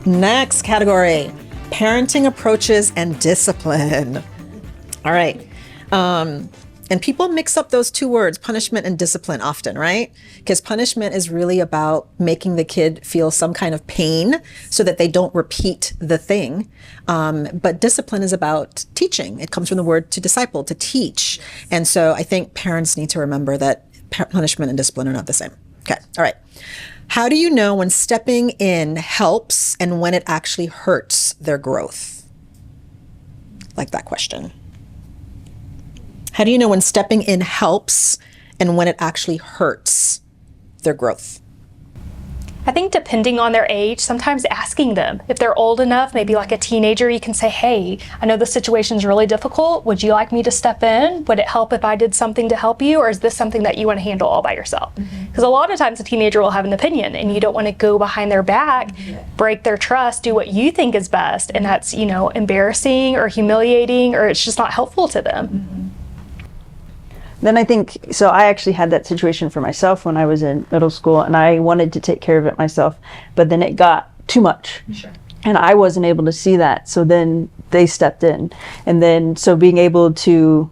Next category, parenting approaches and discipline. All right. And people mix up those two words, punishment and discipline, often, right? Because punishment is really about making the kid feel some kind of pain so that they don't repeat the thing. But discipline is about teaching. It comes from the word to disciple, to teach. And so I think parents need to remember that punishment and discipline are not the same. Okay, all right. How do you know when stepping in helps and when it actually hurts their growth? Like that question. How do you know when stepping in helps and when it actually hurts their growth? I think depending on their age, sometimes asking them, if they're old enough, maybe like a teenager, you can say, hey, I know the situation's really difficult. Would you like me to step in? Would it help if I did something to help you? Or is this something that you want to handle all by yourself? Because a lot of times a teenager will have an opinion and you don't want to go behind their back, break their trust, do what you think is best. And that's, you know, embarrassing or humiliating, or it's just not helpful to them. Then I think, so I actually had that situation for myself when I was in middle school, and I wanted to take care of it myself, but then it got too much. Sure. And I wasn't able to see that, so then they stepped in. And then, so being able to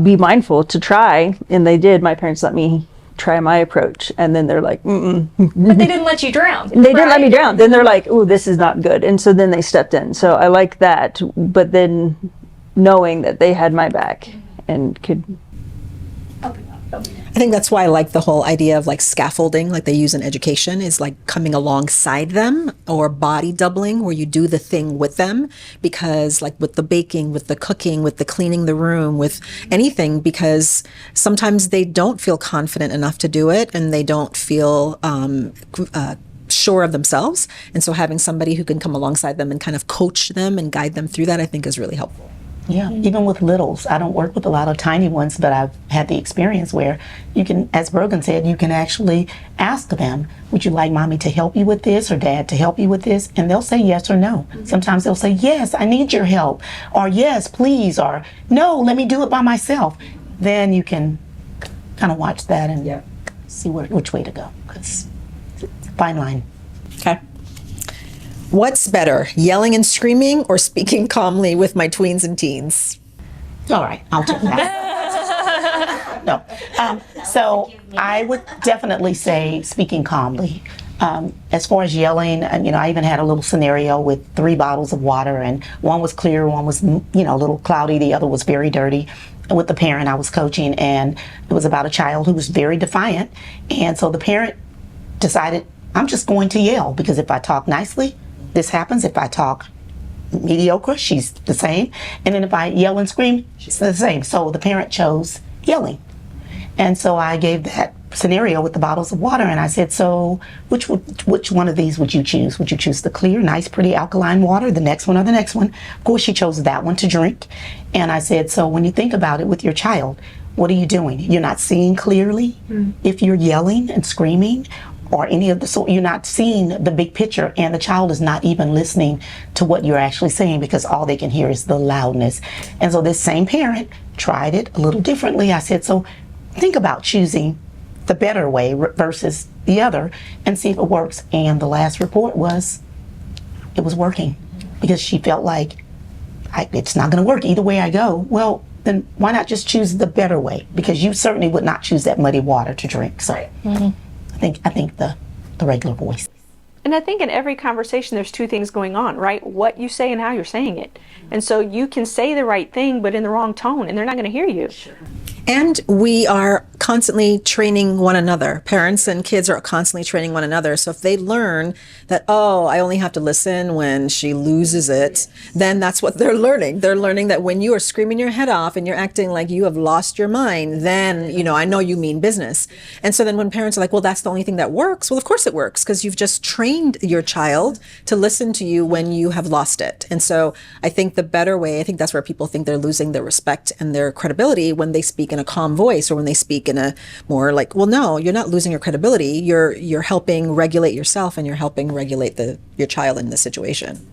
be mindful to try, and they did, my parents let me try my approach, and then they're like, mm-mm. But they didn't let you drown. They didn't let me drown. Then they're like, oh, this is not good. And so then they stepped in. So I like that, but then knowing that they had my back and could... I think that's why I like the whole idea of like scaffolding, like they use in education, is like coming alongside them, or body doubling, where you do the thing with them. Because like with the baking, with the cooking, with the cleaning the room, with anything, because sometimes they don't feel confident enough to do it, and they don't feel sure of themselves. And so having somebody who can come alongside them and kind of coach them and guide them through that, I think is really helpful. Yeah, even with littles. I don't work with a lot of tiny ones, but I've had the experience where you can, as Brogan said, you can actually ask them, would you like mommy to help you with this, or dad to help you with this? And they'll say yes or no. Sometimes they'll say, yes, I need your help, or yes, please, or no, let me do it by myself. Then you can kind of watch that and see which way to go, because it's a fine line. Okay. What's better, yelling and screaming or speaking calmly with my tweens and teens? All right, I'll take that. No. So I would definitely say speaking calmly. As far as yelling, you know, I even had a little scenario with 3 bottles of water, and one was clear, one was, you know, a little cloudy, the other was very dirty. With the parent I was coaching, and it was about a child who was very defiant. And so the parent decided, I'm just going to yell, because if I talk nicely, this happens. If I talk mediocre, she's the same. And then if I yell and scream, she's the same. So the parent chose yelling. And so I gave that scenario with the bottles of water, and I said, so which one of these would you choose? Would you choose the clear, nice, pretty alkaline water, the next one, or the next one? Of course, she chose that one to drink. And I said, so when you think about it with your child, what are you doing? You're not seeing clearly if you're yelling and screaming, or any of the sort. You're not seeing the big picture, and the child is not even listening to what you're actually saying, because all they can hear is the loudness. And so this same parent tried it a little differently. I said, so think about choosing the better way versus the other and see if it works. And the last report was it was working, because she felt like it's not going to work either way I go. Well, then why not just choose the better way? Because you certainly would not choose that muddy water to drink. So I think the regular voice. And I think in every conversation there's 2 things going on, right? What you say and how you're saying it. And so you can say the right thing but in the wrong tone, and they're not going to hear you. Sure. And we are constantly training one another. Parents and kids are constantly training one another. So if they learn that, oh, I only have to listen when she loses it, then that's what they're learning. They're learning that when you are screaming your head off and you're acting like you have lost your mind, then, you know, I know you mean business. And so then when parents are like, well, that's the only thing that works. Well, of course it works, because you've just trained your child to listen to you when you have lost it. And so I think the better way, I think that's where people think they're losing their respect and their credibility, when they speak in a calm voice, or when they speak in a more like, well, no, you're not losing your credibility. You're helping regulate yourself, and you're helping regulate your child in this situation.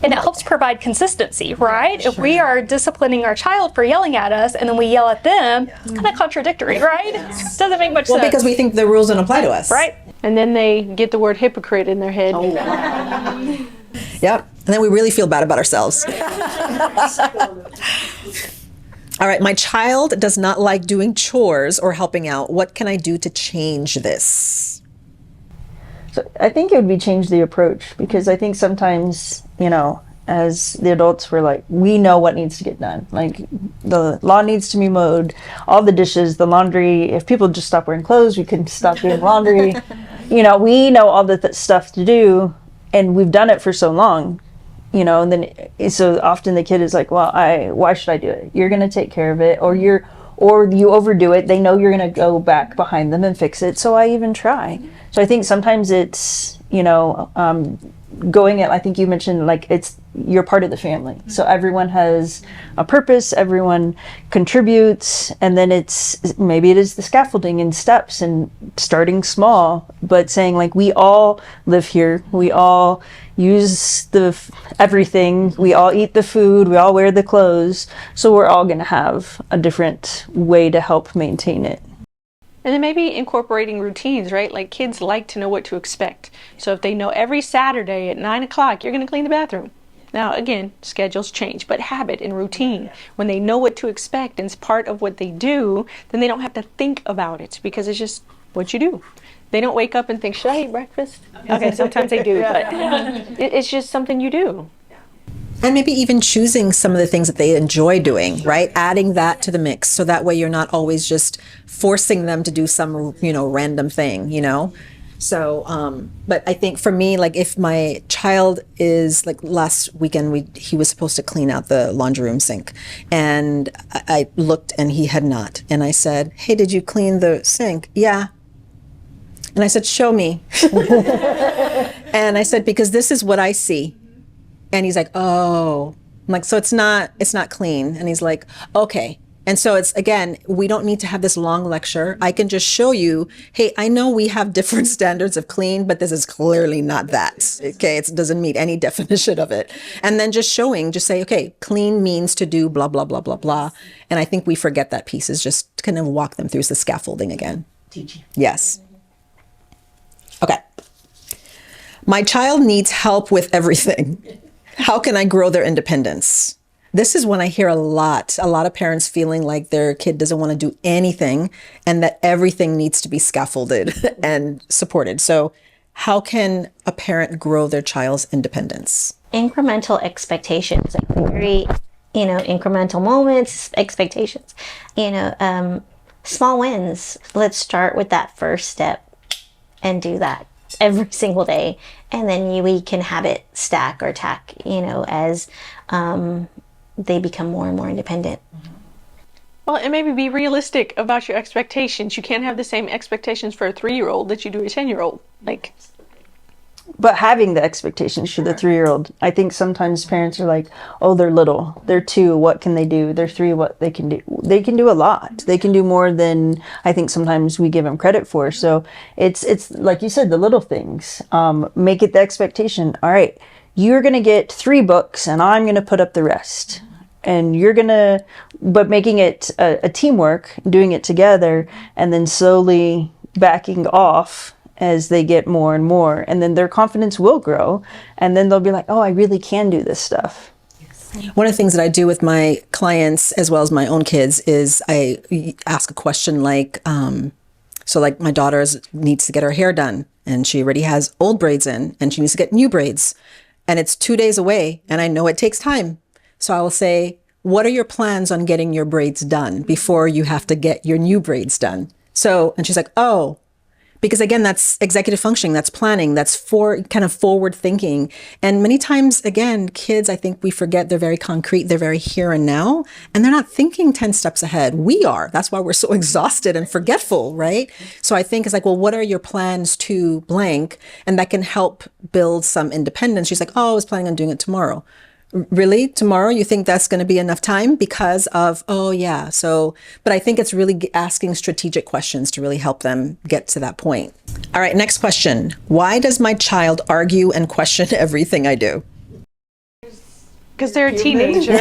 And it helps provide consistency, right? Sure. If we are disciplining our child for yelling at us and then we yell at them, it's kind of contradictory, right? It doesn't make much sense. Well, because we think the rules don't apply to us. Right. And then they get the word hypocrite in their head. Yep. And then we really feel bad about ourselves. All right. My child does not like doing chores or helping out. What can I do to change this? So I think it would be change the approach, because I think sometimes, as the adults, we're like, we know what needs to get done. Like, the lawn needs to be mowed, all the dishes, the laundry. If people just stop wearing clothes, we can stop doing laundry. We know all the stuff to do, and we've done it for so long, and then so often the kid is like, well, why should I do it? You're going to take care of it, or you overdo it. They know you're going to go back behind them and fix it. So I even try. So I think sometimes it's, going at, I think you mentioned, like, you're part of the family. So everyone has a purpose, everyone contributes, and then maybe it is the scaffolding and steps and starting small, but saying, like, we all live here, we all use everything, we all eat the food, we all wear the clothes, so we're all going to have a different way to help maintain it. And then maybe incorporating routines, right? Like, kids like to know what to expect. So if they know every Saturday at 9 o'clock, you're going to clean the bathroom. Now, again, schedules change, but habit and routine, when they know what to expect and it's part of what they do, then they don't have to think about it, because it's just what you do. They don't wake up and think, should I eat breakfast? Okay, sometimes they do, but it's just something you do. And maybe even choosing some of the things that they enjoy doing, right? Adding that to the mix, so that way you're not always just forcing them to do some, random thing, So, but I think for me, like, if my child is, like, last weekend, he was supposed to clean out the laundry room sink, and I looked and he had not. And I said, hey, did you clean the sink? Yeah. And I said, show me. And I said, because this is what I see. And he's like, oh, I'm like, so it's not clean. And he's like, okay. And so it's, again, we don't need to have this long lecture. I can just show you, hey, I know we have different standards of clean, but this is clearly not that. Okay. It doesn't meet any definition of it. And then just say, okay, clean means to do blah, blah, blah, blah, blah. And I think we forget that piece, is just kind of walk them through the scaffolding again. Teaching. Yes. Okay. My child needs help with everything. How can I grow their independence? This is when I hear a lot of parents feeling like their kid doesn't want to do anything and that everything needs to be scaffolded and supported. So how can a parent grow their child's independence? Incremental expectations, like very, incremental moments, expectations, small wins. Let's start with that first step and do that every single day, and then we can have it stack or tack, as they become more and more independent. Well, and maybe be realistic about your expectations. You can't have the same expectations for a 3-year-old that you do a 10-year-old. But having the expectations for the 3-year-old, I think sometimes parents are like, oh, they're little, they're 2, what can they do? They're 3, what they can do? They can do a lot. They can do more than I think sometimes we give them credit for. So it's like you said, the little things. Make it the expectation. All right, you're going to get 3 books and I'm going to put up the rest. And but making it a teamwork, doing it together, and then slowly backing off as they get more and more, and then their confidence will grow, and then they'll be like, oh, I really can do this stuff. One of the things that I do with my clients as well as my own kids is I ask a question like, so like my daughter needs to get her hair done and she already has old braids in and she needs to get new braids and it's 2 days away and I know it takes time. So I will say, what are your plans on getting your braids done before you have to get your new braids done? So, and she's like, oh, because again, that's executive functioning, that's planning, that's kind of forward thinking. And many times, again, kids, I think we forget they're very concrete, they're very here and now, and they're not thinking 10 steps ahead. We are. That's why we're so exhausted and forgetful, right? So I think it's like, well, what are your plans to blank? And that can help build some independence. She's like, oh, I was planning on doing it tomorrow. Really? Tomorrow? You think that's going to be enough time because of, oh yeah. So, but I think it's really asking strategic questions to really help them get to that point. All right. Next question. Why does my child argue and question everything I do? because they're a teenager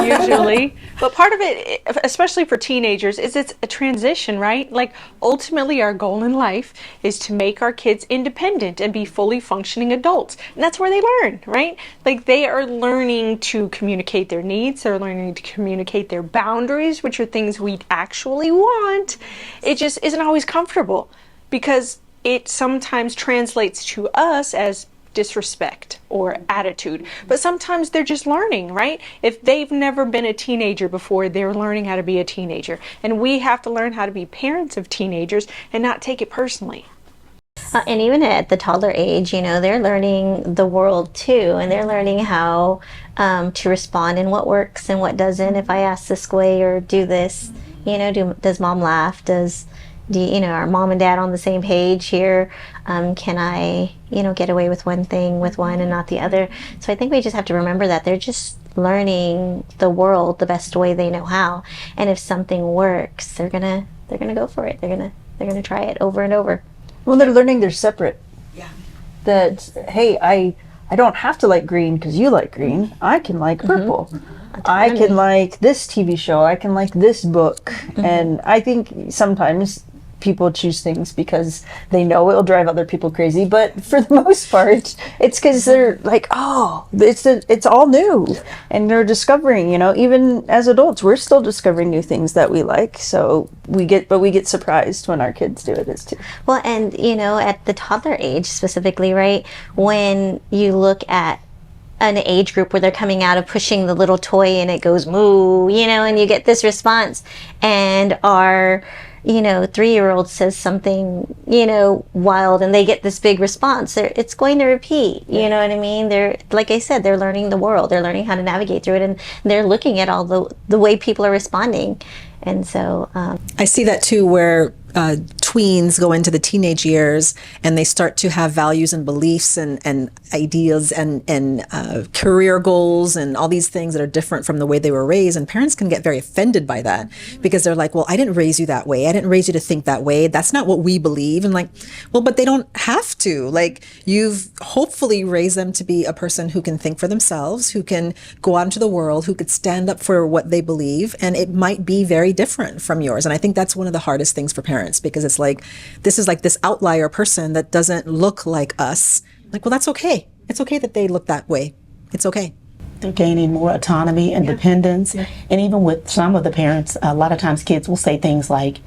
usually. But part of it, especially for teenagers, is it's a transition, right? Like ultimately our goal in life is to make our kids independent and be fully functioning adults. And that's where they learn, right? Like they are learning to communicate their needs, they're learning to communicate their boundaries, which are things we actually want. It just isn't always comfortable because it sometimes translates to us as disrespect or attitude, but sometimes they're just learning, right? If they've never been a teenager before, they're learning how to be a teenager, and we have to learn how to be parents of teenagers and not take it personally. And even at the toddler age, they're learning the world too, and they're learning how to respond and what works and what doesn't. If I ask this way or do this, does mom laugh? Are mom and dad on the same page here? Can I, get away with one thing with one and not the other? So I think we just have to remember that they're just learning the world the best way they know how. And if something works, they're gonna go for it. They're gonna try it over and over. Well, they're learning they're separate. Yeah. That, hey, I don't have to like green because you like green. I can like purple. I can like this TV show. I can like this book. And I think sometimes people choose things because they know it'll drive other people crazy, but for the most part it's because they're like, oh, it's all new, and they're discovering, even as adults we're still discovering new things that we like, so we get surprised when our kids do it as too. Well, and at the toddler age specifically, right, when you look at an age group where they're coming out of pushing the little toy and it goes moo, and you get this response, and our 3-year-old says something, wild, and they get this big response, it's going to repeat, you know what I mean? They're, like I said, they're learning the world, they're learning how to navigate through it, and they're looking at all the way people are responding. And so I see that too, where tweens go into the teenage years and they start to have values and beliefs and ideas and career goals and all these things that are different from the way they were raised. And parents can get very offended by that because they're like, well, I didn't raise you that way. I didn't raise you to think that way. That's not what we believe. And like, well, but they don't have to. Like, you've hopefully raised them to be a person who can think for themselves, who can go out into the world, who could stand up for what they believe. And it might be very different from yours. And I think that's one of the hardest things for parents, because it's like, this is like this outlier person that doesn't look like us. Like, well, that's okay. It's okay that they look that way. It's okay. They're gaining more autonomy, independence. Yeah. And even with some of the parents, a lot of times kids will say things like,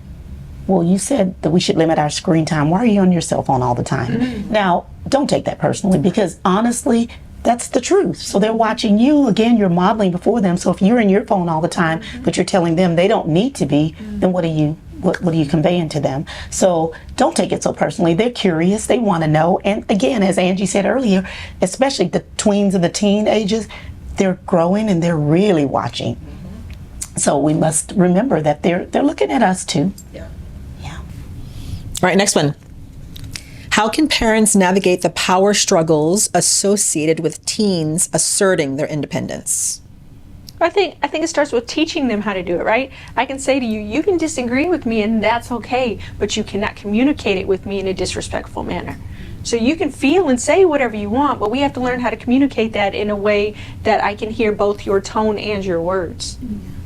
well, you said that we should limit our screen time. Why are you on your cell phone all the time? Mm-hmm. Now, don't take that personally, because honestly, that's the truth. So they're watching you. Again, you're modeling before them. So if you're in your phone all the time, but you're telling them they don't need to be, then what are you conveying to them? So don't take it so personally. They're curious. They want to know. And again, as Angie said earlier, especially the tweens and the teen ages, they're growing and they're really watching. So we must remember that they're looking at us too. Yeah. All right, next one. How can parents navigate the power struggles associated with teens asserting their independence? I think it starts with teaching them how to do it, right? I can say to you, you can disagree with me and that's okay, but you cannot communicate it with me in a disrespectful manner. So you can feel and say whatever you want, but we have to learn how to communicate that in a way that I can hear both your tone and your words.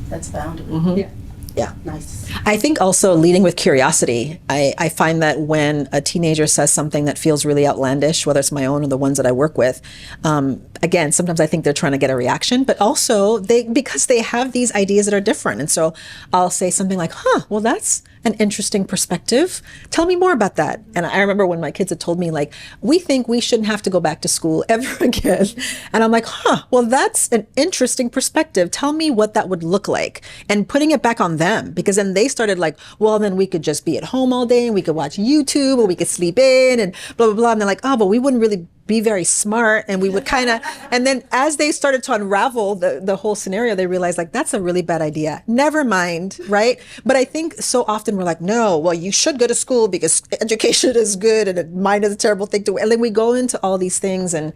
That's valuable. Mm-hmm. Yeah. Nice. I think also leading with curiosity. I find that when a teenager says something that feels really outlandish, whether it's my own or the ones that I work with, again, sometimes I think they're trying to get a reaction, but also because they have these ideas that are different. And so I'll say something like, well, that's an interesting perspective. Tell me more about that. And I remember when my kids had told me, like, we think we shouldn't have to go back to school ever again. And I'm like, well, that's an interesting perspective. Tell me what that would look like. And putting it back on them, because then they started like, well, then we could just be at home all day and we could watch YouTube or we could sleep in and blah, blah, blah. And they're like, but we wouldn't really be very smart, and we would kind of, and then as they started to unravel the whole scenario, they realized, like, that's a really bad idea. Never mind, right? But I think so often we're like, no, well, you should go to school because education is good and mind is a terrible thing to, and then we go into all these things, and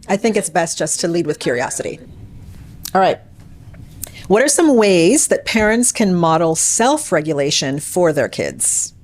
I think it's best just to lead with curiosity. All right. What are some ways that parents can model self-regulation for their kids?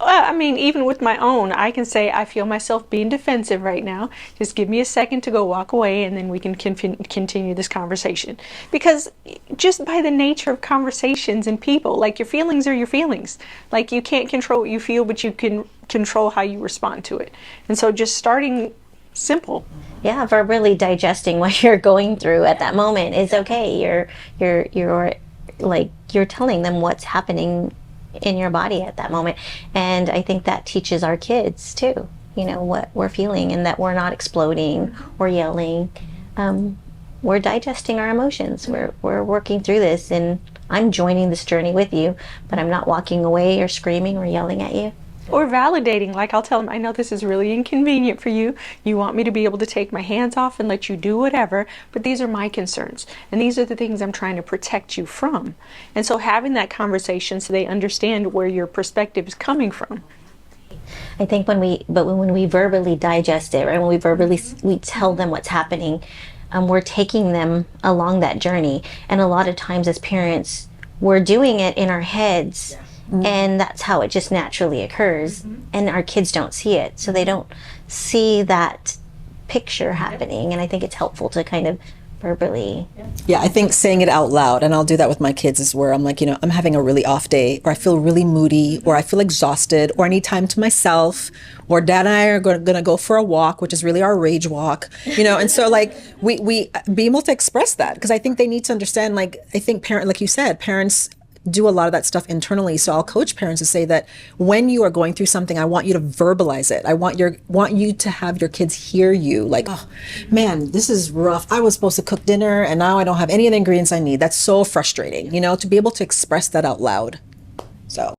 I mean, even with my own, I can say, I feel myself being defensive right now. Just give me a second to go walk away, and then we can continue this conversation. Because just by the nature of conversations and people, like, your feelings are your feelings. Like, you can't control what you feel, but you can control how you respond to it. And so just starting simple. Yeah, verbally digesting what you're going through at that moment is okay. You're like, you're telling them what's happening in your body at that moment. And I think that teaches our kids too, you know, what we're feeling, and that we're not exploding or yelling. We're digesting our emotions. We're working through this, and I'm joining this journey with you, but I'm not walking away or screaming or yelling at you. Or validating, like, I'll tell them, I know this is really inconvenient for you. You want me to be able to take my hands off and let you do whatever, but these are my concerns. And these are the things I'm trying to protect you from. And so having that conversation so they understand where your perspective is coming from. I think when we verbally digest it, right, when we tell them what's happening, we're taking them along that journey. And a lot of times as parents, we're doing it in our heads. And that's how it just naturally occurs. And our kids don't see it. So they don't see that picture happening. And I think it's helpful to kind of verbally. Yeah, I think saying it out loud, and I'll do that with my kids, is where I'm like, you know, I'm having a really off day, or I feel really moody, or I feel exhausted, or I need time to myself, or Dad and I are going to go for a walk, which is really our rage walk, you know. And so, like, we be able to express that, because I think they need to understand, like, I think like you said, parents do a lot of that stuff internally. So I'll coach parents to say that when you are going through something, I want you to verbalize it. I want you to have your kids hear you. Like, oh man, this is rough. I was supposed to cook dinner and now I don't have any of the ingredients I need. That's so frustrating, you know, to be able to express that out loud. So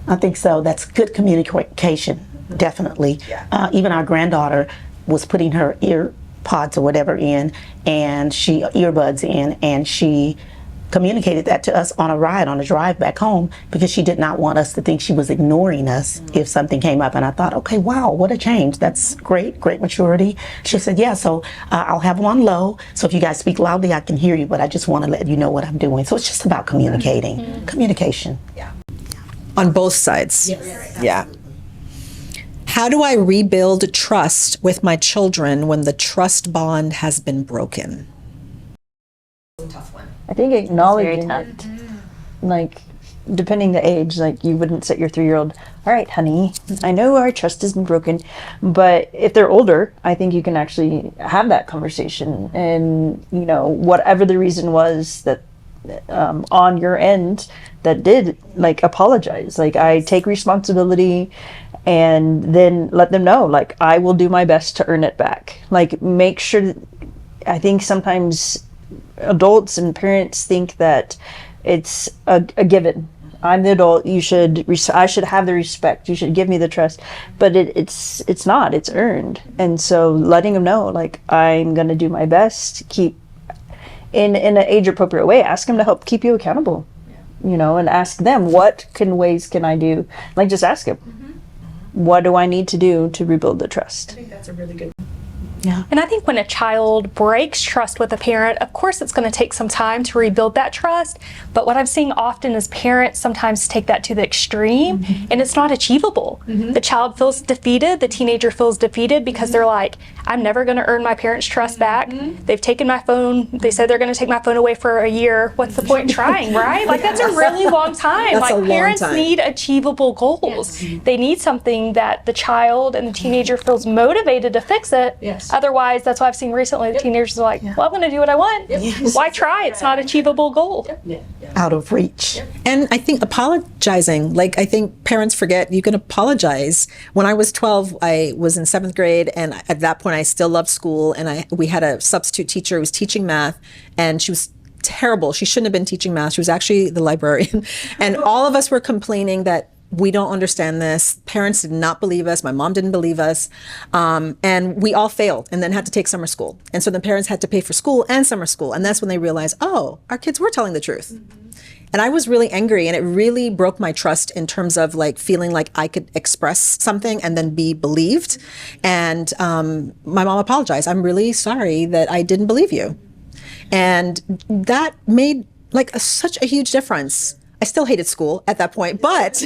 I think so. That's good communication, definitely. Yeah. Even our granddaughter was putting her ear pods or whatever in, and earbuds in, and she communicated that to us on a drive back home, because she did not want us to think she was ignoring us if something came up. And I thought, okay, wow, what a change. That's great maturity. She said, yeah, so I'll have them on low, so if you guys speak loudly, I can hear you, but I just want to let you know what I'm doing. So it's just about communicating. Communication. Yeah. On both sides. Yes. Yeah. How do I rebuild trust with my children when the trust bond has been broken? I think acknowledging it, like, depending the age, like, you wouldn't set your 3-year-old, all right, honey, I know our trust has been broken, but if they're older, I think you can actually have that conversation, and, you know, whatever the reason was that on your end that did, like, apologize. Like, I take responsibility, and then let them know, like, I will do my best to earn it back. Like, make sure that, I think sometimes adults and parents think that it's a given. I'm the adult. I should have the respect. You should give me the trust. But it's not. It's earned. And so letting them know, like, I'm gonna do my best. Keep in an age appropriate way. Ask them to help keep you accountable. You know, and ask them, what ways can I do? Like, just ask them, what do I need to do to rebuild the trust? I think that's a really good. Yeah. And I think when a child breaks trust with a parent, of course it's going to take some time to rebuild that trust. But what I'm seeing often is parents sometimes take that to the extreme, and it's not achievable. The child feels defeated, the teenager feels defeated, because they're like, I'm never going to earn my parents' trust back. They've taken my phone. They said they're going to take my phone away for a year. What's the point in trying, right? Like, that's a really long time. That's like, parents need achievable goals. Yes. They need something that the child and the teenager feels motivated to fix it. Yes. Otherwise, that's what I've seen recently. The teenagers are like, well, I'm going to do what I want. Yes. Why try? It's not an achievable goal. Out of reach. And I think apologizing, like, I think parents forget you can apologize. When I was 12, I was in 7th grade, and at that point I still loved school, and we had a substitute teacher who was teaching math, and she was terrible. She shouldn't have been teaching math. She was actually the librarian. And all of us were complaining that we don't understand this. Parents did not believe us. My mom didn't believe us. And we all failed and then had to take summer school. And so the parents had to pay for school and summer school. And that's when they realized, oh, our kids were telling the truth. And I was really angry, and it really broke my trust in terms of, like, feeling like I could express something and then be believed. And my mom apologized. I'm really sorry that I didn't believe you. And that made, like, such a huge difference. I still hated school at that point, but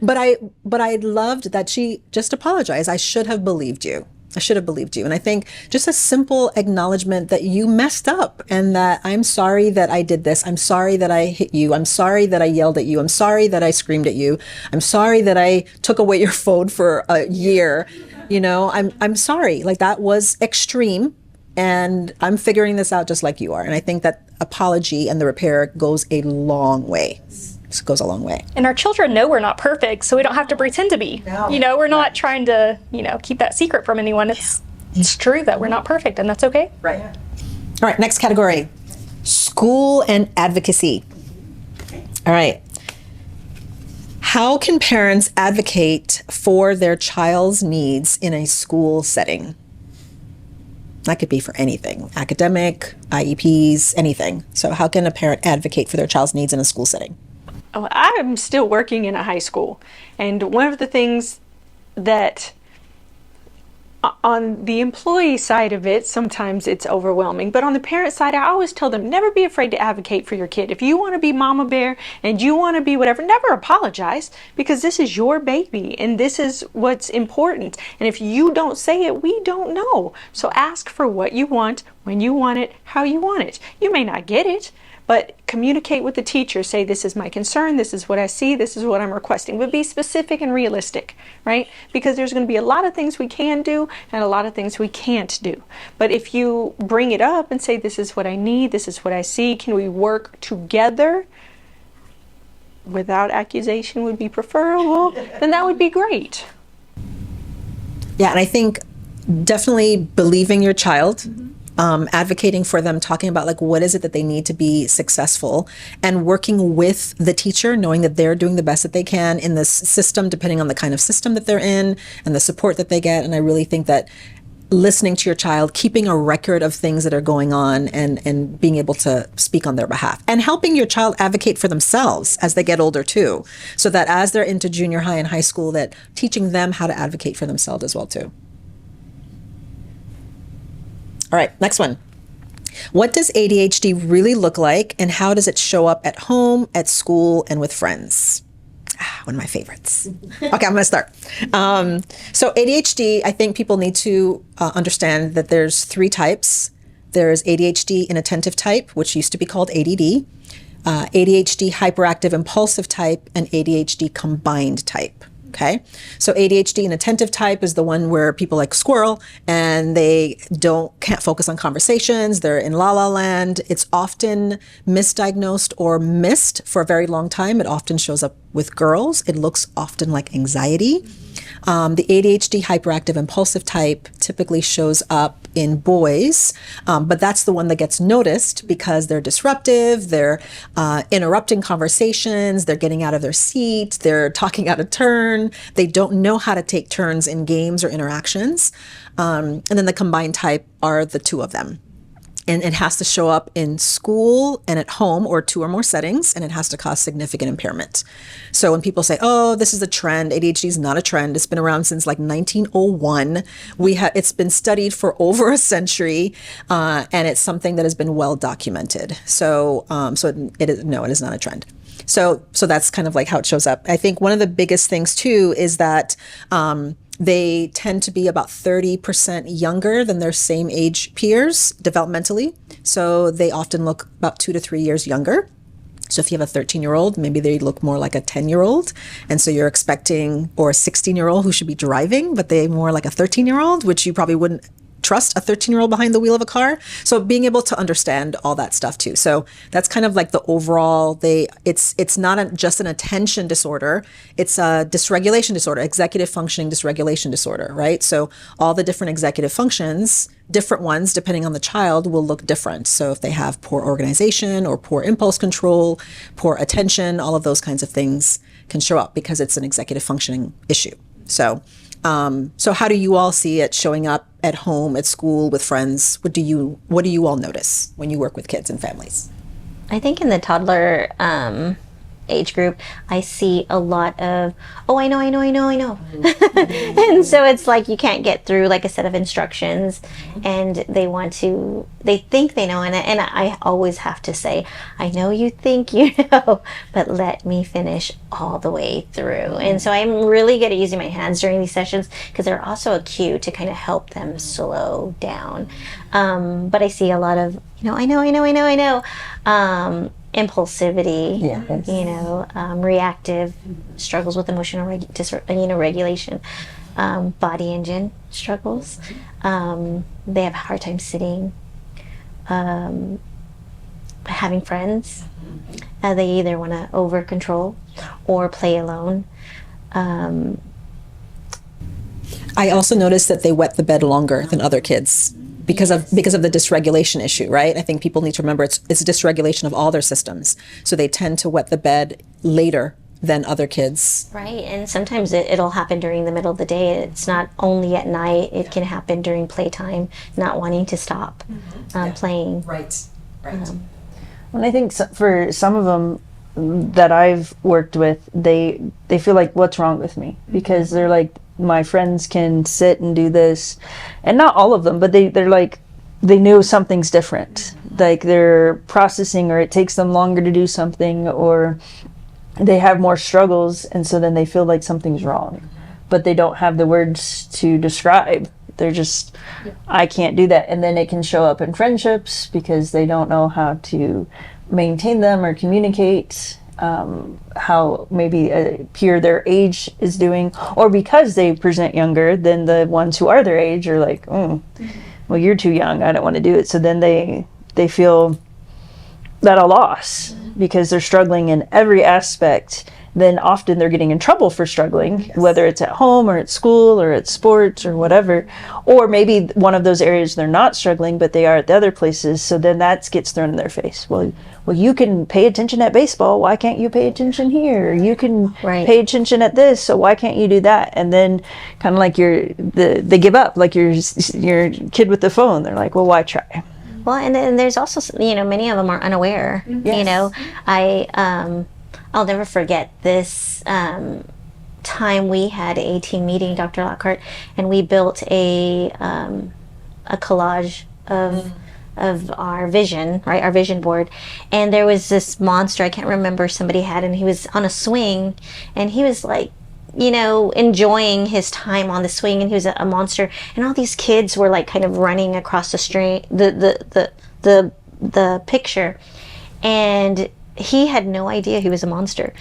but I loved that she just apologized. I should have believed you. I should have believed you. And I think just a simple acknowledgement that you messed up and that I'm sorry that I did this. I'm sorry that I hit you. I'm sorry that I yelled at you. I'm sorry that I screamed at you. I'm sorry that I took away your phone for a year. You know, I'm sorry. Like, that was extreme, and I'm figuring this out just like you are. And I think that apology and the repair goes a long way. It goes a long way. And our children know we're not perfect, so we don't have to pretend to be. No. You know, we're not trying to, you know, keep that secret from anyone. It's true that we're not perfect, and that's okay. Right. All right, next category. School and advocacy. All right. How can parents advocate for their child's needs in a school setting? That could be for anything, academic, IEPs, anything. So how can a parent advocate for their child's needs in a school setting? Oh, I'm still working in a high school, and one of the things that on the employee side of it, sometimes it's overwhelming, but on the parent side, I always tell them, never be afraid to advocate for your kid. If you want to be mama bear and you want to be whatever, never apologize, because this is your baby and this is what's important. And if you don't say it, we don't know. So ask for what you want, when you want it, how you want it. You may not get it, but communicate with the teacher. Say, this is my concern, this is what I see, this is what I'm requesting. But be specific and realistic, right? Because there's going to be a lot of things we can do and a lot of things we can't do. But if you bring it up and say, this is what I need, this is what I see, can we work together? Without accusation would be preferable, then that would be great. Yeah, and I think definitely believing your child. Advocating for them, talking about like what is it that they need to be successful, and working with the teacher, knowing that they're doing the best that they can in this system, depending on the kind of system that they're in and the support that they get. And I really think that listening to your child, keeping a record of things that are going on, and being able to speak on their behalf, and helping your child advocate for themselves as they get older too, so that as they're into junior high and high school, that teaching them how to advocate for themselves as well too. All right, next one. What does ADHD really look like, and how does it show up at home, at school, and with friends? One of my favorites. Okay, I'm going to start. So ADHD, I think people need to understand that there's 3 types. There's ADHD inattentive type, which used to be called ADD, ADHD hyperactive impulsive type, and ADHD combined type. Okay, so ADHD inattentive type is the one where people like squirrel and they can't focus on conversations. They're in la la land. It's often misdiagnosed or missed for a very long time. It often shows up with girls. It looks often like anxiety. The ADHD hyperactive impulsive type typically shows up in boys, but that's the one that gets noticed because they're disruptive, they're interrupting conversations, they're getting out of their seat, they're talking out of turn, they don't know how to take turns in games or interactions. And then the combined type are the 2 of them. And it has to show up in school and at home, or 2 or more settings, and it has to cause significant impairment. So when people say, oh, this is a trend, ADHD is not a trend. It's been around since like 1901. It's been studied for over a century, and it's something that has been well documented. So it is not a trend. So that's kind of like how it shows up. I think one of the biggest things too is that they tend to be about 30% younger than their same age peers developmentally. So they often look about 2 to 3 years younger. So if you have a 13-year-old, maybe they look more like a 10-year-old. And so you're expecting, or a 16-year-old who should be driving, but they more like a 13-year-old, which you probably wouldn't trust a 13-year-old behind the wheel of a car. So being able to understand all that stuff too. So that's kind of like the overall, it's not just an attention disorder, it's a dysregulation disorder, executive functioning dysregulation disorder, right? So all the different executive functions, different ones depending on the child, will look different. So if they have poor organization or poor impulse control, poor attention, all of those kinds of things can show up because it's an executive functioning issue. So how do you all see it showing up at home, at school, with friends? What do you all notice when you work with kids and families? I think in the toddler age group, I see a lot of, oh, I know. And so it's like you can't get through like a set of instructions, and they think they know, and I always have to say, I know you think you know, but let me finish all the way through. And so I'm really good at using my hands during these sessions, because they're also a cue to kind of help them slow down. But I see a lot of, I know. Impulsivity, reactive, struggles with emotional regulation, body engine struggles. They have a hard time sitting, having friends. They either want to over control or play alone. I also noticed that they wet the bed longer than other kids because of the dysregulation issue, right? I think people need to remember it's a dysregulation of all their systems. So they tend to wet the bed later than other kids. Right, and sometimes it'll happen during the middle of the day. It's not only at night. It can happen during playtime, not wanting to stop playing. Right. And I think for some of them that I've worked with, they feel like, what's wrong with me? Because they're like, my friends can sit and do this, and not all of them, but they're like, they know something's different. Like they're processing, or it takes them longer to do something, or they have more struggles, and so then they feel like something's wrong, but they don't have the words to describe. They're just, I can't do that. And then it can show up in friendships because they don't know how to maintain them or communicate. How maybe a peer their age is doing, or because they present younger than the ones who are their age are like, well, you're too young, I don't want to do it. So then they feel at a loss because they're struggling in every aspect. Then often they're getting in trouble for struggling, whether it's at home or at school or at sports or whatever. Or maybe one of those areas they're not struggling, but they are at the other places. So then that gets thrown in their face. Well, you can pay attention at baseball. Why can't you pay attention here? You can pay attention at this. So why can't you do that? And then kind of like they give up, like your kid with the phone. They're like, well, why try? Well, and then there's also, many of them are unaware. Yes. I'll never forget this time we had a team meeting, Dr. Lockhart, and we built a collage of our vision, right, our vision board. And there was this monster, I can't remember, somebody had, and he was on a swing, and he was like, enjoying his time on the swing, and he was a monster. And all these kids were like kind of running across the street, the picture, and he had no idea he was a monster.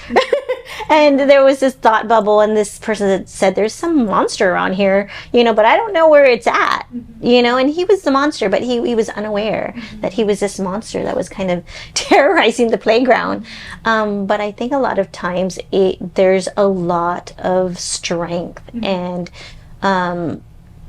And there was this thought bubble, and this person that said, there's some monster around here, but I don't know where it's at, and he was the monster, but he was unaware that he was this monster that was kind of terrorizing the playground. But I think a lot of times there's a lot of strength and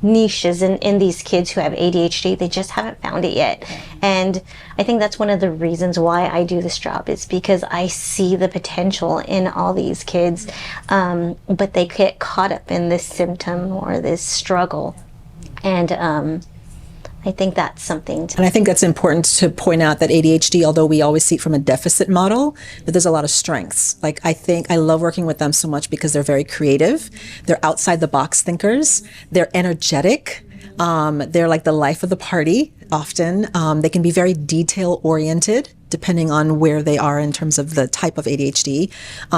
niches in these kids who have ADHD. They just haven't found it yet. And I think that's one of the reasons why I do this job, is because I see the potential in all these kids, but they get caught up in this symptom or this struggle. And I think that's something And I think that's important to point out that ADHD, although we always see it from a deficit model, that there's a lot of strengths. Like, I love working with them so much because they're very creative. They're outside the box thinkers. They're energetic. They're like the life of the party often. They can be very detail oriented, depending on where they are in terms of the type of ADHD.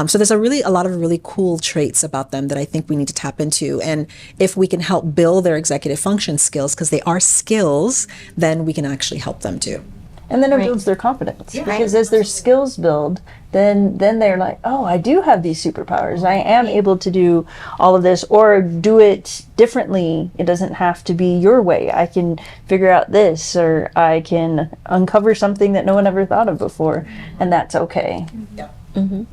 So there's a lot of really cool traits about them that I think we need to tap into. And if we can help build their executive function skills, because they are skills, then we can actually help them too. And then it builds their confidence, because as their skills build, then they're like, oh, I do have these superpowers. I am able to do all of this, or do it differently. It doesn't have to be your way. I can figure out this, or I can uncover something that no one ever thought of before, and that's okay. Yeah. Mm-hmm.